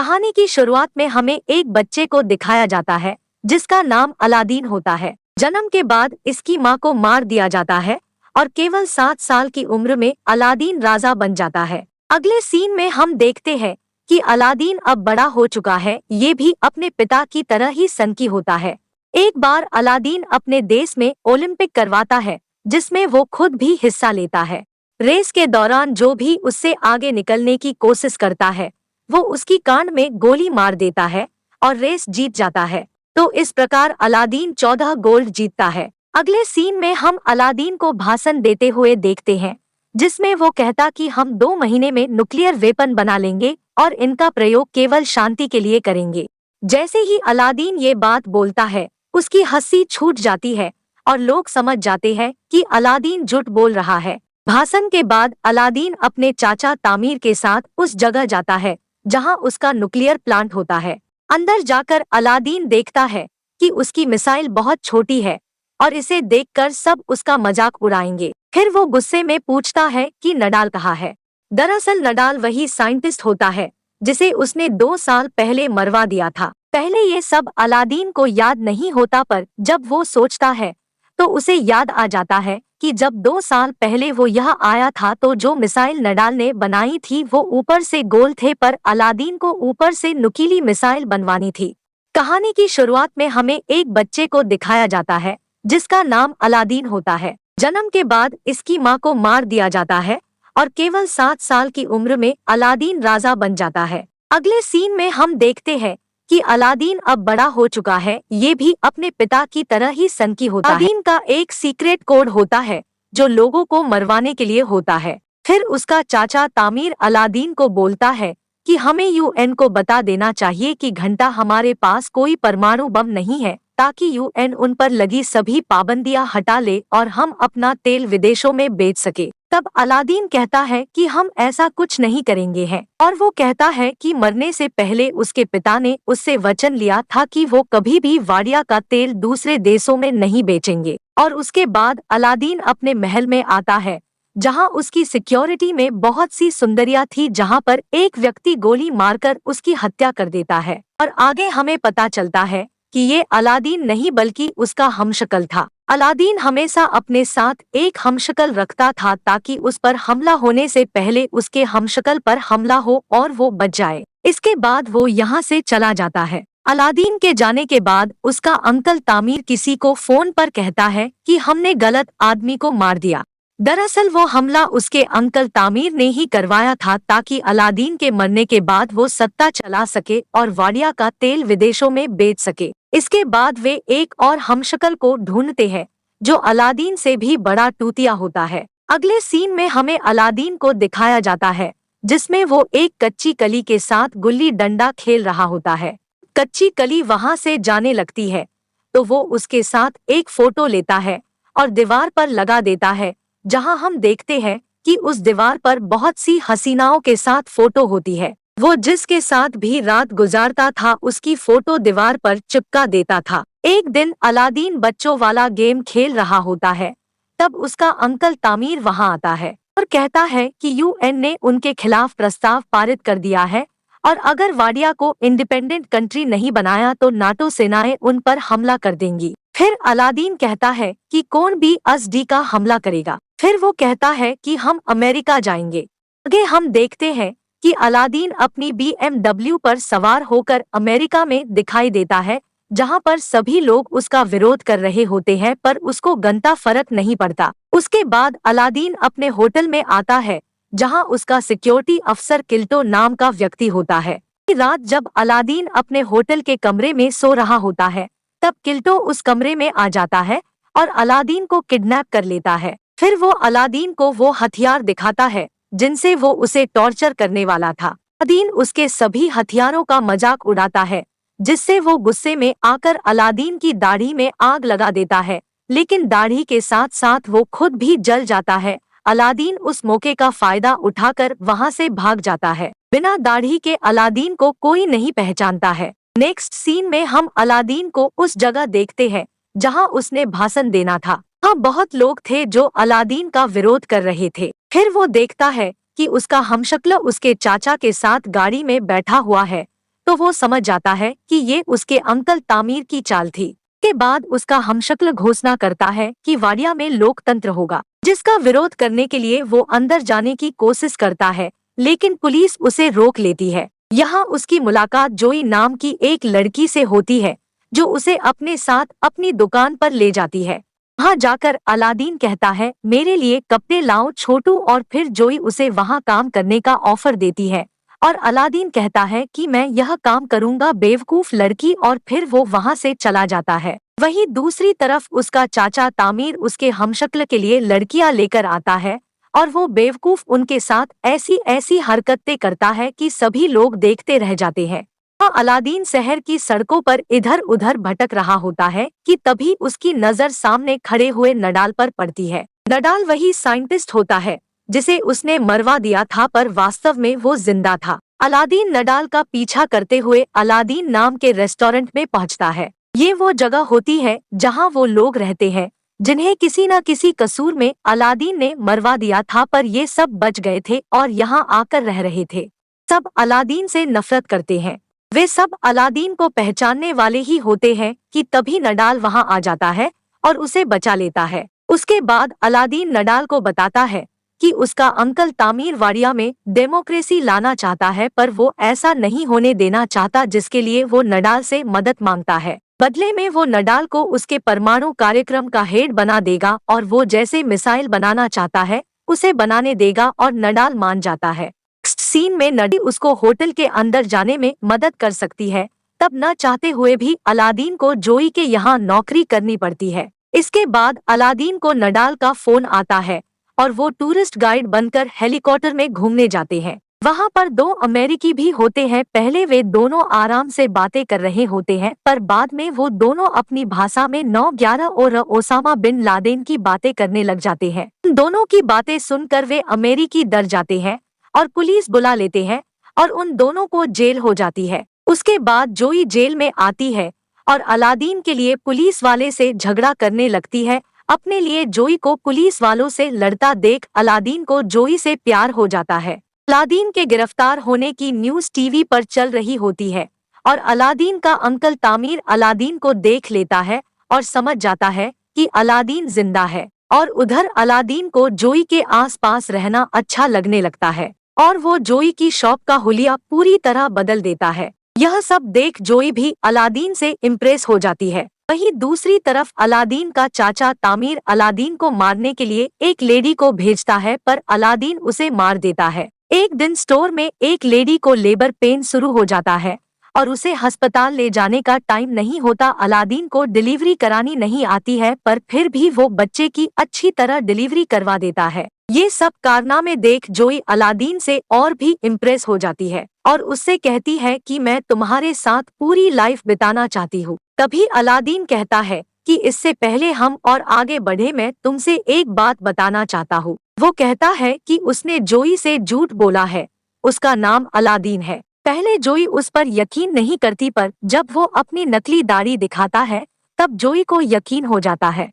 कहानी की शुरुआत में हमें एक बच्चे को दिखाया जाता है जिसका नाम अलादीन होता है। जन्म के बाद इसकी मां को मार दिया जाता है और केवल 7 साल की उम्र में अलादीन राजा बन जाता है। अगले सीन में हम देखते हैं कि अलादीन अब बड़ा हो चुका है, ये भी अपने पिता की तरह ही सनकी होता है। एक बार अलादीन अपने देश में ओलंपिक करवाता है जिसमें वो खुद भी हिस्सा लेता है। रेस के दौरान जो भी उससे आगे निकलने की कोशिश करता है वो उसकी कान में गोली मार देता है और रेस जीत जाता है। तो इस प्रकार अलादीन 14 गोल्ड जीतता है। अगले सीन में हम अलादीन को भाषण देते हुए देखते हैं जिसमें वो कहता कि हम 2 महीने में न्यूक्लियर वेपन बना लेंगे और इनका प्रयोग केवल शांति के लिए करेंगे। जैसे ही अलादीन ये बात बोलता है उसकी हंसी छूट जाती है और लोग समझ जाते हैं कि अलादीन झूठ बोल रहा है। भाषण के बाद अलादीन अपने चाचा तामीर के साथ उस जगह जाता है जहां उसका न्यूक्लियर प्लांट होता है। अंदर जाकर अलादीन देखता है कि उसकी मिसाइल बहुत छोटी है और इसे देखकर सब उसका मजाक उड़ाएंगे। फिर वो गुस्से में पूछता है कि नडाल कहाँ है। दरअसल नडाल वही साइंटिस्ट होता है जिसे उसने 2 साल पहले मरवा दिया था। पहले ये सब अलादीन को याद नहीं होता, पर जब वो सोचता है तो उसे याद आ जाता है कि जब 2 साल पहले वो यहाँ आया था तो जो मिसाइल नडाल ने बनाई थी वो ऊपर से गोल थे, पर अलादीन को ऊपर से नुकीली मिसाइल बनवानी थी। कहानी की शुरुआत में हमें एक बच्चे को दिखाया जाता है जिसका नाम अलादीन होता है। जन्म के बाद इसकी मां को मार दिया जाता है और केवल 7 साल की उम्र में अलादीन राजा बन जाता है। अगले सीन में हम देखते हैं कि अलादीन अब बड़ा हो चुका है, ये भी अपने पिता की तरह ही सनकी होता है। अलादीन का एक सीक्रेट कोड होता है जो लोगों को मरवाने के लिए होता है। फिर उसका चाचा तामीर अलादीन को बोलता है कि हमें यूएन को बता देना चाहिए कि घंटा हमारे पास कोई परमाणु बम नहीं है, ताकि यूएन उन पर लगी सभी पाबंदियां हटा ले और हम अपना तेल विदेशों में बेच सके। तब अलादीन कहता है कि हम ऐसा कुछ नहीं करेंगे हैं, और वो कहता है कि मरने से पहले उसके पिता ने उससे वचन लिया था कि वो कभी भी वाडिया का तेल दूसरे देशों में नहीं बेचेंगे। और उसके बाद अलादीन अपने महल में आता है जहां उसकी सिक्योरिटी में बहुत सी सुंदरियां थी, जहां पर एक व्यक्ति गोली मारकर उसकी हत्या कर देता है। और आगे हमें पता चलता है कि ये अलादीन नहीं बल्कि उसका हमशक्ल था। अलादीन हमेशा अपने साथ एक हमशक्ल रखता था ताकि उस पर हमला होने से पहले उसके हमशक्ल पर हमला हो और वो बच जाए। इसके बाद वो यहाँ से चला जाता है। अलादीन के जाने के बाद उसका अंकल तामीर किसी को फोन पर कहता है कि हमने गलत आदमी को मार दिया। दरअसल वो हमला उसके अंकल तामीर ने ही करवाया था ताकि अलादीन के मरने के बाद वो सत्ता चला सके और वाडिया का तेल विदेशों में बेच सके। इसके बाद वे एक और हमशक्ल को ढूंढते हैं जो अलादीन से भी बड़ा टूतिया होता है। अगले सीन में हमें अलादीन को दिखाया जाता है जिसमें वो एक कच्ची कली के साथ गुल्ली डंडा खेल रहा होता है। कच्ची कली वहां से जाने लगती है तो वो उसके साथ एक फोटो लेता है और दीवार पर लगा देता है, जहां हम देखते हैं कि उस दीवार पर बहुत सी हसीनाओं के साथ फोटो होती है। वो जिसके साथ भी रात गुजारता था उसकी फोटो दीवार पर चिपका देता था। एक दिन अलादीन बच्चों वाला गेम खेल रहा होता है, तब उसका अंकल तामीर वहां आता है और कहता है कि यूएन ने उनके खिलाफ प्रस्ताव पारित कर दिया है और अगर वाडिया को इंडिपेंडेंट कंट्री नहीं बनाया तो नाटो सेनाएं उन पर हमला कर देंगी। फिर अलादीन कहता है कि कौन भी असडी का हमला करेगा। फिर वो कहता है कि हम अमेरिका जाएंगे। आगे हम देखते हैं कि अलादीन अपनी BMW पर सवार होकर अमेरिका में दिखाई देता है, जहां पर सभी लोग उसका विरोध कर रहे होते हैं, पर उसको गंता फर्क नहीं पड़ता। उसके बाद अलादीन अपने होटल में आता है जहां उसका सिक्योरिटी अफसर किल्टो नाम का व्यक्ति होता है। रात जब अलादीन अपने होटल के कमरे में सो रहा होता है तब किल्टो उस कमरे में आ जाता है और अलादीन को किडनैप कर लेता है। फिर वो अलादीन को वो हथियार दिखाता है जिनसे वो उसे टॉर्चर करने वाला था। अलादीन उसके सभी हथियारों का मजाक उड़ाता है, जिससे वो गुस्से में आकर अलादीन की दाढ़ी में आग लगा देता है, लेकिन दाढ़ी के साथ साथ वो खुद भी जल जाता है। अलादीन उस मौके का फायदा उठाकर वहां से भाग जाता है। बिना दाढ़ी के अलादीन को कोई नहीं पहचानता है। नेक्स्ट सीन में हम अलादीन को उस जगह देखते हैं जहां उसने भाषण देना था। वहाँ बहुत लोग थे जो अलादीन का विरोध कर रहे थे। फिर वो देखता है कि उसका हमशक्ल उसके चाचा के साथ गाड़ी में बैठा हुआ है, तो वो समझ जाता है कि ये उसके अंकल तामीर की चाल थी। के बाद उसका हमशक्ल घोषणा करता है कि वाडिया में लोकतंत्र होगा, जिसका विरोध करने के लिए वो अंदर जाने की कोशिश करता है, लेकिन पुलिस उसे रोक लेती है। यहाँ उसकी मुलाकात जोई नाम की एक लड़की से होती है, जो उसे अपने साथ अपनी दुकान पर ले जाती है। वहाँ जाकर अलादीन कहता है, मेरे लिए कपड़े लाओ छोटू, और फिर जोई उसे वहाँ काम करने का ऑफर देती है और अलादीन कहता है कि मैं यह काम करूँगा बेवकूफ लड़की, और फिर वो वहाँ से चला जाता है। वहीं दूसरी तरफ उसका चाचा तामीर उसके हमशक्ल के लिए लड़कियां लेकर आता है और वो बेवकूफ उनके साथ ऐसी ऐसी हरकतें करता है कि सभी लोग देखते रह जाते हैं। अलादीन शहर की सड़कों पर इधर उधर भटक रहा होता है कि तभी उसकी नजर सामने खड़े हुए नडाल पर पड़ती है। नडाल वही साइंटिस्ट होता है जिसे उसने मरवा दिया था, पर वास्तव में वो जिंदा था। अलादीन नडाल का पीछा करते हुए अलादीन नाम के रेस्टोरेंट में पहुंचता है। ये वो जगह होती है जहां वो लोग रहते हैं जिन्हें किसी न किसी कसूर में अलादीन ने मरवा दिया था, पर ये सब बच गए थे और यहाँ आकर रह रहे थे। सब अलादीन से नफरत करते हैं। वे सब अलादीन को पहचानने वाले ही होते हैं कि तभी नडाल वहां आ जाता है और उसे बचा लेता है। उसके बाद अलादीन नडाल को बताता है कि उसका अंकल तामीर वाडिया में डेमोक्रेसी लाना चाहता है, पर वो ऐसा नहीं होने देना चाहता, जिसके लिए वो नडाल से मदद मांगता है। बदले में वो नडाल को उसके परमाणु कार्यक्रम का हेड बना देगा और वो जैसे मिसाइल बनाना चाहता है उसे बनाने देगा, और नडाल मान जाता है। सीन में नडी उसको होटल के अंदर जाने में मदद कर सकती है, तब न चाहते हुए भी अलादीन को जोई के यहाँ नौकरी करनी पड़ती है। इसके बाद अलादीन को नडाल का फोन आता है और वो टूरिस्ट गाइड बनकर हेलीकॉप्टर में घूमने जाते हैं। वहाँ पर दो अमेरिकी भी होते हैं। पहले वे दोनों आराम से बातें कर रहे होते हैं, पर बाद में वो दोनों अपनी भाषा में 9/11 और ओसामा बिन लादेन की बातें करने लग जाते हैं। दोनों की बातें सुनकर वे अमेरिकी डर जाते हैं और पुलिस बुला लेते हैं और उन दोनों को जेल हो जाती है। उसके बाद जोई जेल में आती है और अलादीन के लिए पुलिस वाले से झगड़ा करने लगती है। अपने लिए जोई को पुलिस वालों से लड़ता देख अलादीन को जोई से प्यार हो जाता है। अलादीन के गिरफ्तार होने की न्यूज़ टीवी पर चल रही होती है और अलादीन का अंकल तामीर अलादीन को देख लेता है और समझ जाता है कि अलादीन जिंदा है, और उधर अलादीन को जोई के आसपास रहना अच्छा लगने लगता है और वो जोई की शॉप का हुलिया पूरी तरह बदल देता है। यह सब देख जोई भी अलादीन से इम्प्रेस हो जाती है। वहीं दूसरी तरफ अलादीन का चाचा तामीर अलादीन को मारने के लिए एक लेडी को भेजता है, पर अलादीन उसे मार देता है। एक दिन स्टोर में एक लेडी को लेबर पेन शुरू हो जाता है और उसे अस्पताल ले जाने का टाइम नहीं होता। अलादीन को डिलीवरी करानी नहीं आती है, पर फिर भी वो बच्चे की अच्छी तरह डिलीवरी करवा देता है। ये सब कारनामे देख जोई अलादीन से और भी इम्प्रेस हो जाती है और उससे कहती है कि मैं तुम्हारे साथ पूरी लाइफ बिताना चाहती हूँ। तभी अलादीन कहता है कि इससे पहले हम और आगे बढ़े, मैं तुमसे एक बात बताना चाहता हूँ। वो कहता है कि उसने जोई से झूठ बोला है, उसका नाम अलादीन है। पहले जोई उस पर यकीन नहीं करती, पर जब वो अपनी नकली दाढ़ी दिखाता है तब जोई को यकीन हो जाता है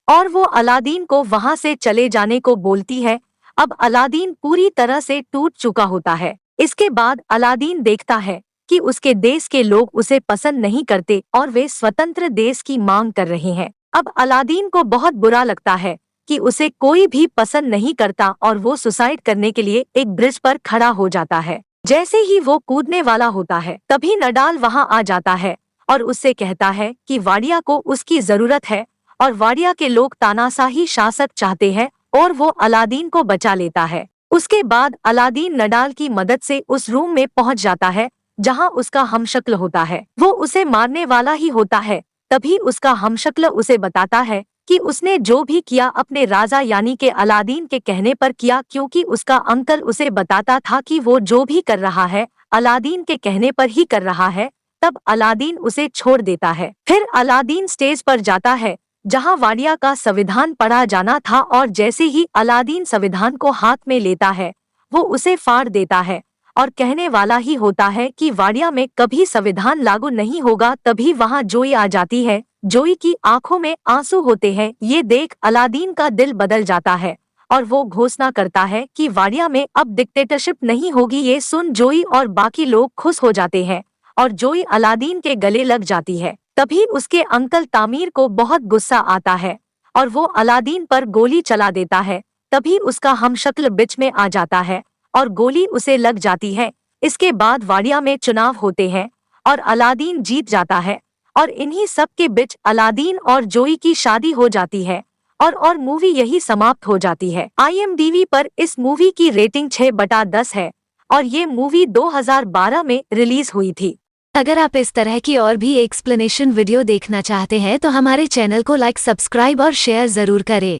और वो अलादीन को वहां से चले जाने को बोलती है। अब अलादीन पूरी तरह से टूट चुका होता है। इसके बाद अलादीन देखता है कि उसके देश के लोग उसे पसंद नहीं करते और वे स्वतंत्र देश की मांग कर रहे हैं। अब अलादीन को बहुत बुरा लगता है कि उसे कोई भी पसंद नहीं करता और वो सुसाइड करने के लिए एक ब्रिज पर खड़ा हो जाता है। जैसे ही वो कूदने वाला होता है तभी नडाल वहां आ जाता है और उससे कहता है कि वाडिया को उसकी जरूरत है और वाडिया के लोग तानाशाही शासक चाहते हैं, और वो अलादीन को बचा लेता है। उसके बाद अलादीन नडाल की मदद से उस रूम में पहुंच जाता है जहां उसका हमशक्ल होता है। वो उसे मारने वाला ही होता है। तभी उसका हमशक्ल उसे बताता है कि उसने जो भी किया अपने राजा यानी के अलादीन के कहने पर किया, क्योंकि उसका अंकल उसे बताता था कि वो जो भी कर रहा है अलादीन के कहने पर ही कर रहा है। तब अलादीन उसे छोड़ देता है। फिर अलादीन स्टेज पर जाता है जहां वाडिया का संविधान पढ़ा जाना था, और जैसे ही अलादीन संविधान को हाथ में लेता है वो उसे फाड़ देता है और कहने वाला ही होता है कि वाडिया में कभी संविधान लागू नहीं होगा। तभी वहां जोई आ जाती है। जोई की आंखों में आंसू होते हैं। ये देख अलादीन का दिल बदल जाता है और वो घोषणा करता है कि वाडिया में अब डिक्टेटरशिप नहीं होगी। ये सुन जोई और बाकी लोग खुश हो जाते हैं और जोई अलादीन के गले लग जाती है। तभी उसके अंकल तामीर को बहुत गुस्सा आता है और वो अलादीन पर गोली चला देता है। तभी उसका हमशक्ल बीच में आ जाता है और गोली उसे लग जाती है। इसके बाद वाडिया में चुनाव होते हैं और अलादीन जीत जाता है और इन्हीं सब के बीच अलादीन और जोई की शादी हो जाती है और मूवी यही समाप्त हो जाती है। IMDb पर इस मूवी की रेटिंग 6/10 है और ये मूवी 2012 में रिलीज हुई थी। अगर आप इस तरह की और भी एक्सप्लेनेशन वीडियो देखना चाहते हैं तो हमारे चैनल को लाइक, सब्सक्राइब और शेयर जरूर करें।